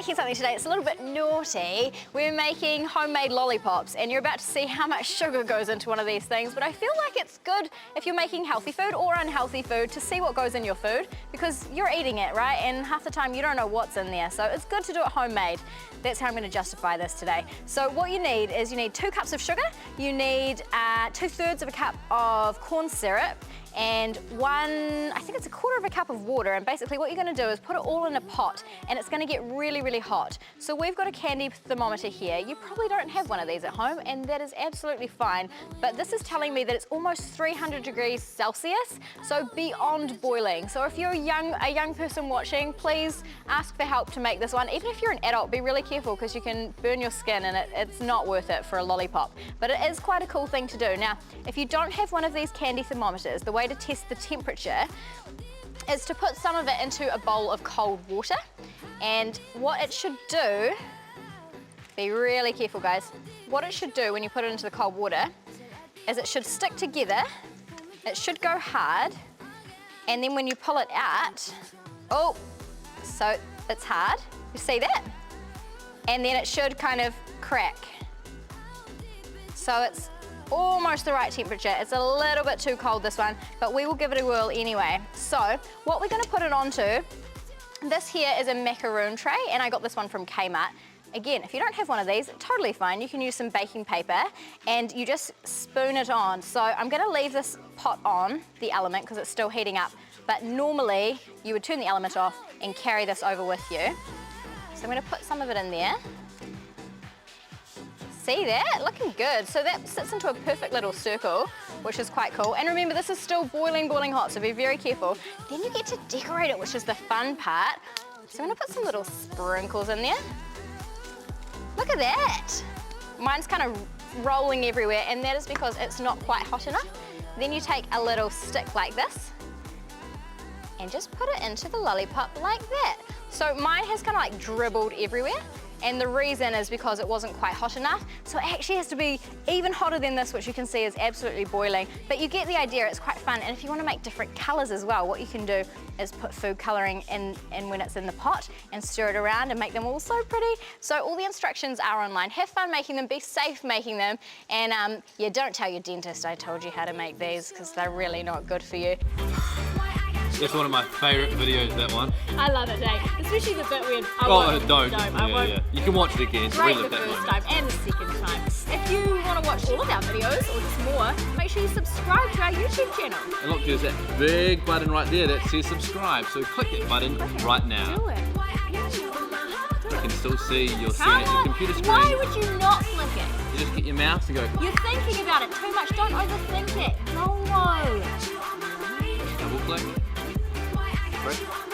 making something today that's a little bit naughty. We're making homemade lollipops, and you're about to see how much sugar goes into one of these things, but I feel like it's good if you're making healthy food or unhealthy food to see what goes in your food, because you're eating it, right? And half the time you don't know what's in there, so it's good to do it homemade. That's how I'm going to justify this today. So what you need is you need 2 cups of sugar, you need 2/3 of a cup of corn syrup, and I think it's 1/4 of a cup of water, and basically what you're going to do is put it all in a pot, and it's going to get really, really hot. So we've got a candy thermometer here. You probably don't have one of these at home, and that is absolutely fine, but this is telling me that it's almost 300 degrees Celsius, so beyond boiling. So if you're a young person watching, please ask for help to make this one. Even if you're an adult, be really careful because you can burn your skin, and it's not worth it for a lollipop. But it is quite a cool thing to do. Now, if you don't have one of these candy thermometers, the way to test the temperature is to put some of it into a bowl of cold water, and what it should do, be really careful guys, what it should do when you put it into the cold water is it should stick together, it should go hard, and then when you pull it out, oh, so it's hard, you see that? And then it should kind of crack. So it's almost the right temperature. It's a little bit too cold, this one, but we will give it a whirl anyway. So what we're going to put it onto, this here is a macaroon tray, and I got this one from Kmart. Again, if you don't have one of these, totally fine. You can use some baking paper and you just spoon it on. So I'm going to leave this pot on, the element, because it's still heating up, but normally you would turn the element off and carry this over with you. So I'm going to put some of it in there. See that? Looking good. So that sits into a perfect little circle, which is quite cool. And remember, this is still boiling, boiling hot, so be very careful. Then you get to decorate it, which is the fun part. So I'm going to put some little sprinkles in there. Look at that. Mine's kind of rolling everywhere, and that is because it's not quite hot enough. Then you take a little stick like this and just put it into the lollipop like that. So mine has kind of like dribbled everywhere, and the reason is because it wasn't quite hot enough. So it actually has to be even hotter than this, which you can see is absolutely boiling. But you get the idea, it's quite fun. And if you want to make different colors as well, what you can do is put food coloring in when it's in the pot and stir it around and make them all so pretty. So all the instructions are online. Have fun making them, be safe making them. And yeah, don't tell your dentist I told you how to make these, because they're really not good for you. That's one of my favourite videos, that one. I love it, eh? Especially the bit where don't. Yeah. You can watch it again. Right, the first time and the second time. If you want to watch all of our videos or just more, make sure you subscribe to our YouTube channel. And look, there's that big button right there that says subscribe. So click that button right now. Do it. You can still see your screen at your computer screen. Why would you not click it? You just get your mouse and go. You're thinking about it too much. Don't overthink it. No. Double click. Right.